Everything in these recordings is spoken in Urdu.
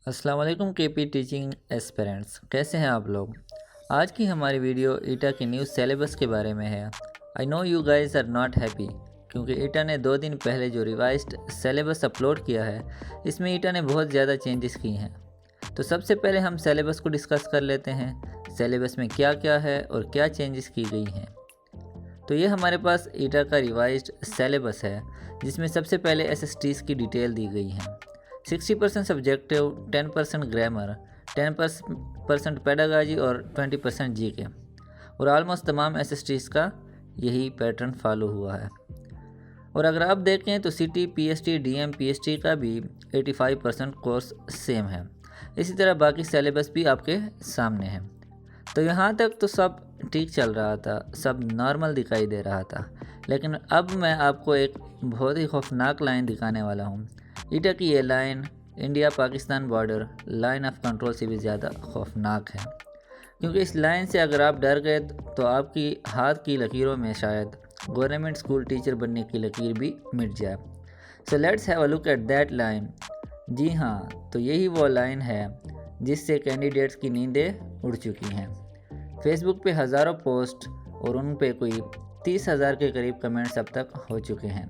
السلام علیکم کے پی ٹیچنگ ایسپیرنٹس، کیسے ہیں آپ لوگ؟ آج کی ہماری ویڈیو ایٹا کی نیو سیلیبس کے بارے میں ہے۔ I know you guys are not happy, کیونکہ ایٹا نے 2 دن پہلے جو ریوائزڈ سیلیبس اپلوڈ کیا ہے اس میں ایٹا نے بہت زیادہ چینجز کی ہیں۔ تو سب سے پہلے ہم سیلیبس کو ڈسکس کر لیتے ہیں، سیلیبس میں کیا کیا ہے اور کیا چینجز کی گئی ہیں۔ تو یہ ہمارے پاس ایٹا کا ریوائزڈ سیلیبس ہے، جس میں سب سے پہلے ایس ایس ٹیز کی ڈیٹیل دی گئی ہیں۔ 60% سبجیکٹیو، 10% گرامر، 10% پیڈاگاجی اور 20% جی کے، اور آلموسٹ تمام ایس ایس ٹیز کا یہی پیٹرن فالو ہوا ہے۔ اور اگر آپ دیکھیں تو C T, P S T, D M, P S T کا بھی 85% کورس سیم ہے۔ اسی طرح باقی سیلیبس بھی آپ کے سامنے ہیں۔ تو یہاں تک تو سب ٹھیک چل رہا تھا، سب نارمل دکھائی دے رہا تھا، لیکن اب میں آپ کو ایک بہت ہی خوفناک لائن دکھانے والا ہوں۔ ایٹا کی یہ line India Pakistan border line of control سے بھی زیادہ خوفناک ہے، کیونکہ اس لائن سے اگر آپ ڈر گئے تو آپ کی ہاتھ کی لکیروں میں شاید گورنمنٹ اسکول ٹیچر بننے کی لکیر بھی مٹ جائے۔ So let's have a look at that line. جی ہاں، تو یہی وہ لائن ہے جس سے کینڈیڈیٹس کی نیندیں اڑ چکی ہیں۔ فیس بک پہ ہزاروں پوسٹ اور ان پہ کوئی 30,000 کے قریب کمنٹس اب تک ہو چکے ہیں۔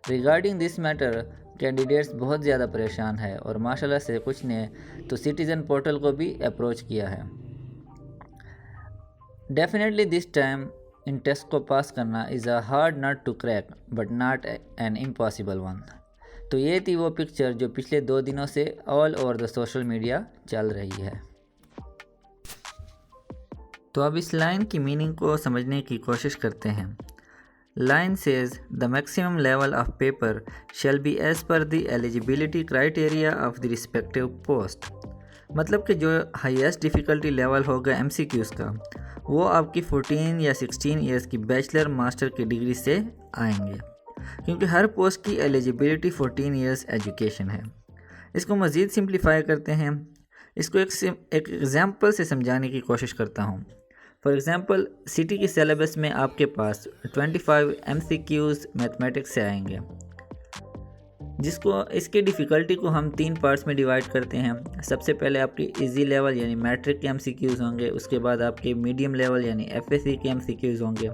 ریگارڈنگ دس میٹر کینڈیڈیٹس بہت زیادہ پریشان ہے، اور ماشاءاللہ سے کچھ نے تو سٹیزن پورٹل کو بھی اپروچ کیا ہے۔ ڈیفینیٹلی دس ٹائم ان ٹیسٹ کو پاس کرنا is a hard nut to crack but not an impossible one. تو یہ تھی وہ پکچر جو پچھلے 2 دنوں سے all over the social media چل رہی ہے۔ تو اب اس لائن کی میننگ کو سمجھنے کی کوشش کرتے ہیں۔ Line says the maximum level of paper shall be as per the eligibility criteria of the respective post۔ مطلب کہ جو ہائیسٹ ڈیفیکلٹی لیول ہوگا ایم سی کیوز کا، وہ آپ کی 14 یا 16 ایئرس کی بیچلر ماسٹر کی ڈگری سے آئیں گے، کیونکہ ہر پوسٹ کی ایلیجیبلٹی 14 ایئرس ایجوکیشن ہے۔ اس کو مزید سمپلیفائی کرتے ہیں، اس کو ایک ایگزامپل سے سمجھانے کی کوشش کرتا ہوں۔ فار ایگزامپل، سی ٹی کی سیلیبس میں آپ کے پاس 25 ایم سی کیوز میتھمیٹکس سے آئیں گے، اس کی ڈیفیکلٹی کو ہم 3 پارٹس میں ڈیوائڈ کرتے ہیں۔ سب سے پہلے آپ کی ایزی لیول یعنی میٹرک کے ایم سی کیوز ہوں گے، اس کے بعد آپ کے میڈیم لیول یعنی ایف ایس سی کے ایم سی کیوز ہوں گے،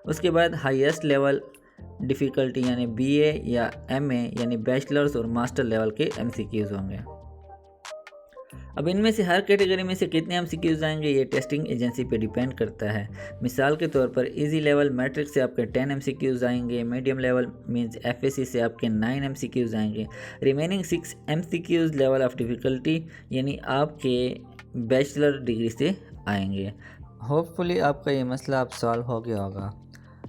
اس کے بعد ہائیسٹ لیول ڈیفیکلٹی یعنی بی اے یا ایم اے یعنی بیچلرز اور ماسٹر لیول کے ایم سی کیوز ہوں گے۔ اب ان میں سے ہر کیٹیگری میں سے کتنے ایم سی کیوز آئیں گے یہ ٹیسٹنگ ایجنسی پہ ڈیپینڈ کرتا ہے۔ مثال کے طور پر ایزی لیول میٹرک سے آپ کے 10 ایم سی کیوز آئیں گے، medium level means F S C سے آپ کے 9 ایم سی کیوز آئیں گے، remaining 6 M C Qs level of difficulty یعنی آپ کے بیچلر ڈگری سے آئیں گے۔ ہوپ فلی آپ کا یہ مسئلہ اب سالو ہو گیا ہوگا۔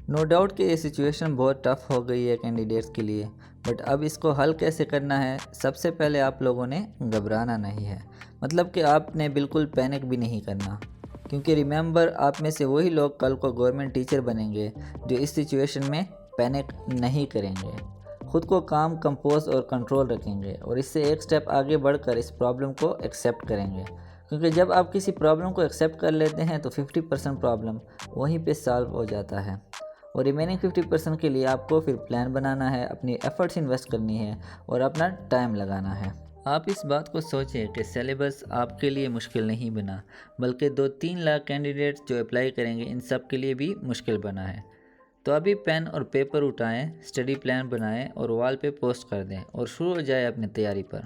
نو ڈاؤٹ کہ یہ سچویشن بہت ٹف ہو گئی ہے کینڈیڈیٹس کے لیے، بٹ اب اس کو حل کیسے کرنا ہے؟ سب سے پہلے آپ لوگوں نے گھبرانا نہیں ہے، مطلب کہ آپ نے بالکل پینک بھی نہیں کرنا، کیونکہ ریممبر آپ میں سے وہی لوگ کل کو گورنمنٹ ٹیچر بنیں گے جو اس سچویشن میں پینک نہیں کریں گے، خود کو کام، کمپوز اور کنٹرول رکھیں گے، اور اس سے ایک سٹیپ آگے بڑھ کر اس پرابلم کو ایکسیپٹ کریں گے، کیونکہ جب آپ کسی پرابلم کو ایکسیپٹ کر لیتے ہیں تو 50% پرابلم وہیں پہ سالو ہو جاتا ہے، اور ریمیننگ 50% کے لیے آپ کو پھر پلان بنانا ہے، اپنی ایفرٹس انویسٹ کرنی ہے اور اپنا ٹائم لگانا ہے۔ آپ اس بات کو سوچیں کہ سیلیبس آپ کے لیے مشکل نہیں بنا، بلکہ 2-3 لاکھ کینڈیڈیٹس جو اپلائی کریں گے ان سب کے لیے بھی مشکل بنا ہے۔ تو ابھی پین اور پیپر اٹھائیں، اسٹڈی پلان بنائیں اور وال پہ پوسٹ کر دیں، اور شروع ہو جائے اپنی تیاری پر۔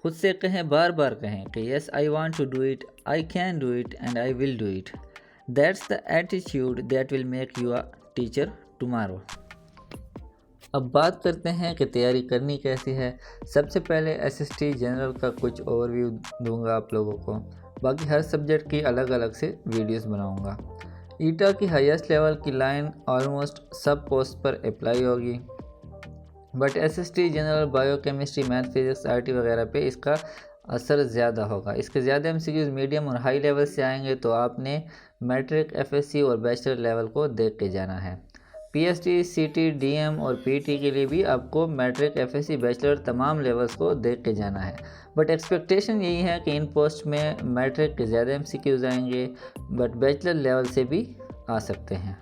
خود سے کہیں، بار بار کہیں کہ yes I want to do it, I can do it and I will do it. That's the attitude that will make you a teacher tomorrow. اب بات کرتے ہیں کہ تیاری کرنی کیسی ہے۔ سب سے پہلے ایس ایس ٹی جنرل کا کچھ اوور ویو دوں گا آپ لوگوں کو، باقی ہر سبجیکٹ کی الگ الگ سے ویڈیوز بناؤں گا۔ ایٹا کی ہائیسٹ لیول کی لائن آلموسٹ سب پوسٹ پر اپلائی ہوگی، but S S T general, bio chemistry, math, physics, I T وغیرہ پہ اس کا اثر زیادہ ہوگا۔ اس کے زیادہ ایم سی کیوز میڈیم اور ہائی لیول سے آئیں گے، تو آپ نے میٹرک، ایف ایس سی اور بیچلر لیول کو دیکھ کے جانا ہے۔ P S T, C T, D M اور پی ٹی کے لیے بھی آپ کو matric, F S C, bachelor تمام لیولز کو دیکھ کے جانا ہے، بٹ ایکسپیکٹیشن یہی ہے کہ ان پوسٹ میں میٹرک کے زیادہ ایم سی کیوز آئیں گے، بٹ بیچلر لیول سے بھی آ سکتے ہیں۔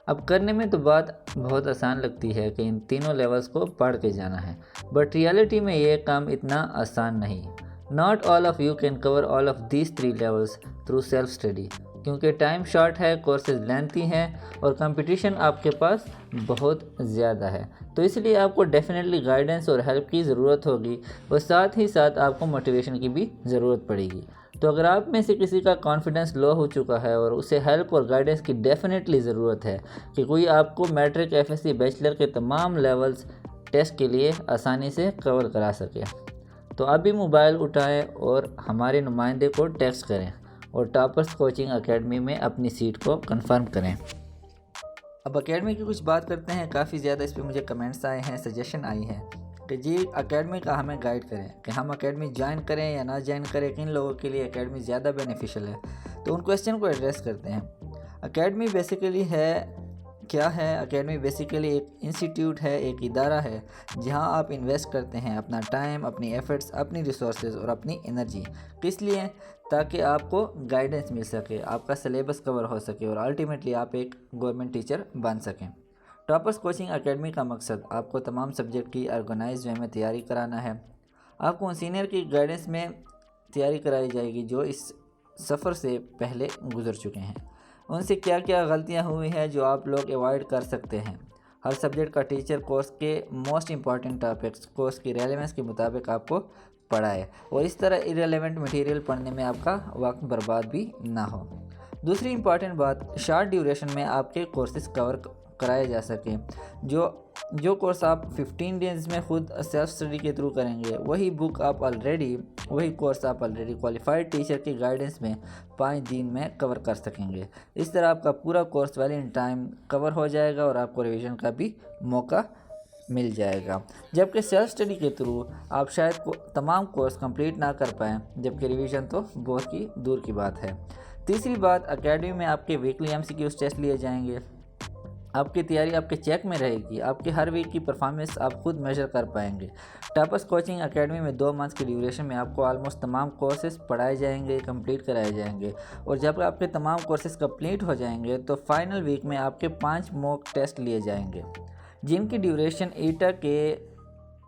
اب کرنے میں تو بات بہت آسان لگتی ہے کہ ان تینوں لیولز کو پڑھ کے جانا ہے، بٹ ریالٹی میں یہ کام اتنا آسان نہیں۔ Not all of you can cover all of these 3 levels through self study, کیونکہ ٹائم شارٹ ہے، کورسز لینتھی ہیں اور کمپٹیشن آپ کے پاس بہت زیادہ ہے، تو اس لیے آپ کو ڈیفینیٹلی گائیڈنس اور ہیلپ کی ضرورت ہوگی، اور ساتھ ہی ساتھ آپ کو موٹیویشن کی بھی ضرورت پڑے گی۔ تو اگر آپ میں سے کسی کا کانفیڈنس لو ہو چکا ہے اور اسے ہیلپ اور گائیڈنس کی ڈیفینیٹلی ضرورت ہے کہ کوئی آپ کو matric, F S C, bachelor کے تمام لیولز ٹیسٹ کے لیے آسانی سے کور کرا سکے، تو ابھی موبائل اٹھائیں اور ہمارے نمائندے کو ٹیکسٹ کریں اور ٹاپرز کوچنگ اکیڈمی میں اپنی سیٹ کو کنفرم کریں۔ اب اکیڈمی کی کچھ بات کرتے ہیں۔ کافی زیادہ اس پہ مجھے کمنٹس آئے ہیں، سجیشن آئی ہیں کہ جی اکیڈمی کا ہمیں گائیڈ کریں کہ ہم اکیڈمی جوائن کریں یا نہ جوائن کریں، کن لوگوں کے لیے اکیڈمی زیادہ بینیفیشل ہے۔ تو ان کویسچن کو ایڈریس کرتے ہیں۔ اکیڈمی بیسیکلی کیا ہے؟ اکیڈمی بیسیکلی ایک انسٹیٹیوٹ ہے، ایک ادارہ ہے جہاں آپ انویسٹ کرتے ہیں اپنا ٹائم، اپنی ایفرٹس، اپنی ریسورسز اور اپنی انرجی، کس لیے؟ تاکہ آپ کو گائیڈنس مل سکے، آپ کا سلیبس کور ہو سکے اور الٹیمیٹلی آپ ایک گورنمنٹ ٹیچر بن سکیں۔ ٹاپرز کوچنگ اکیڈمی کا مقصد آپ کو تمام سبجیکٹ کی آرگنائز وے میں تیاری کرانا ہے۔ آپ کو سینئر کی گائیڈنس میں تیاری کرائی جائے گی جو اس سفر سے پہلے گزر چکے ہیں، ان سے کیا کیا غلطیاں ہوئی ہیں جو آپ لوگ ایوائڈ کر سکتے ہیں۔ ہر سبجیکٹ کا ٹیچر کورس کے موسٹ امپورٹنٹ ٹاپکس، کورس کی ریلیونس کے مطابق آپ کو پڑھائے، اور اس طرح ارریلیونٹ مٹیریل پڑھنے میں آپ کا وقت برباد بھی نہ ہو۔ دوسری امپورٹنٹ بات، شارٹ ڈیوریشن میں آپ کے کورسز کور کرائے جا سکیں۔ جو کورس آپ 15 ڈیز میں خود سیلف اسٹڈی کے تھرو کریں گے، وہی کورس آپ آلریڈی کوالیفائڈ ٹیچر کی گائیڈنس میں 5 دن میں کور کر سکیں گے۔ اس طرح آپ کا پورا course well in time cover ہو جائے گا اور آپ کو ریویژن کا بھی موقع مل جائے گا، جبکہ سیلف اسٹڈی کے تھرو آپ شاید تمام کورس کمپلیٹ نہ کر پائیں، جبکہ ریویژن تو بہت ہی دور کی بات ہے۔ تیسری بات، اکیڈمی میں آپ کے ویکلی MCQs ٹیسٹ لیے جائیں گے۔ آپ کی تیاری آپ کے چیک میں رہے گی، آپ کے ہر ویک کی پرفارمنس آپ خود میجر کر پائیں گے۔ ٹاپرز کوچنگ اکیڈمی میں 2 منتھ کی ڈیوریشن میں آپ کو آلموسٹ تمام کورسز پڑھائے جائیں گے، کمپلیٹ کرائے جائیں گے، اور جب آپ کے تمام کورسز کمپلیٹ ہو جائیں گے تو فائنل ویک میں آپ کے 5 موک ٹیسٹ لیے جائیں گے، جن کی ڈیوریشن ایٹا کے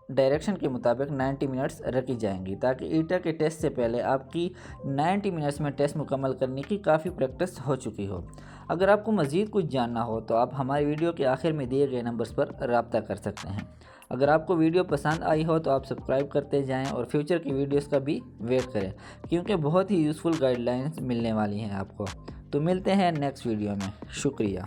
ڈائریکشن کے مطابق 90 منٹس رکھی جائیں گی، تاکہ ایٹا کے ٹیسٹ سے پہلے آپ کی 90 منٹس میں ٹیسٹ مکمل کرنے کی کافی پریکٹس ہو چکی ہو۔ اگر آپ کو مزید کچھ جاننا ہو تو آپ ہماری ویڈیو کے آخر میں دیے گئے نمبرز پر رابطہ کر سکتے ہیں۔ اگر آپ کو ویڈیو پسند آئی ہو تو آپ سبسکرائب کرتے جائیں اور فیوچر کی ویڈیوز کا بھی ویٹ کریں، کیونکہ بہت ہی یوزفل گائیڈ لائنز ملنے والی ہیں آپ کو۔ تو ملتے ہیں نیکسٹ ویڈیو میں، شکریہ۔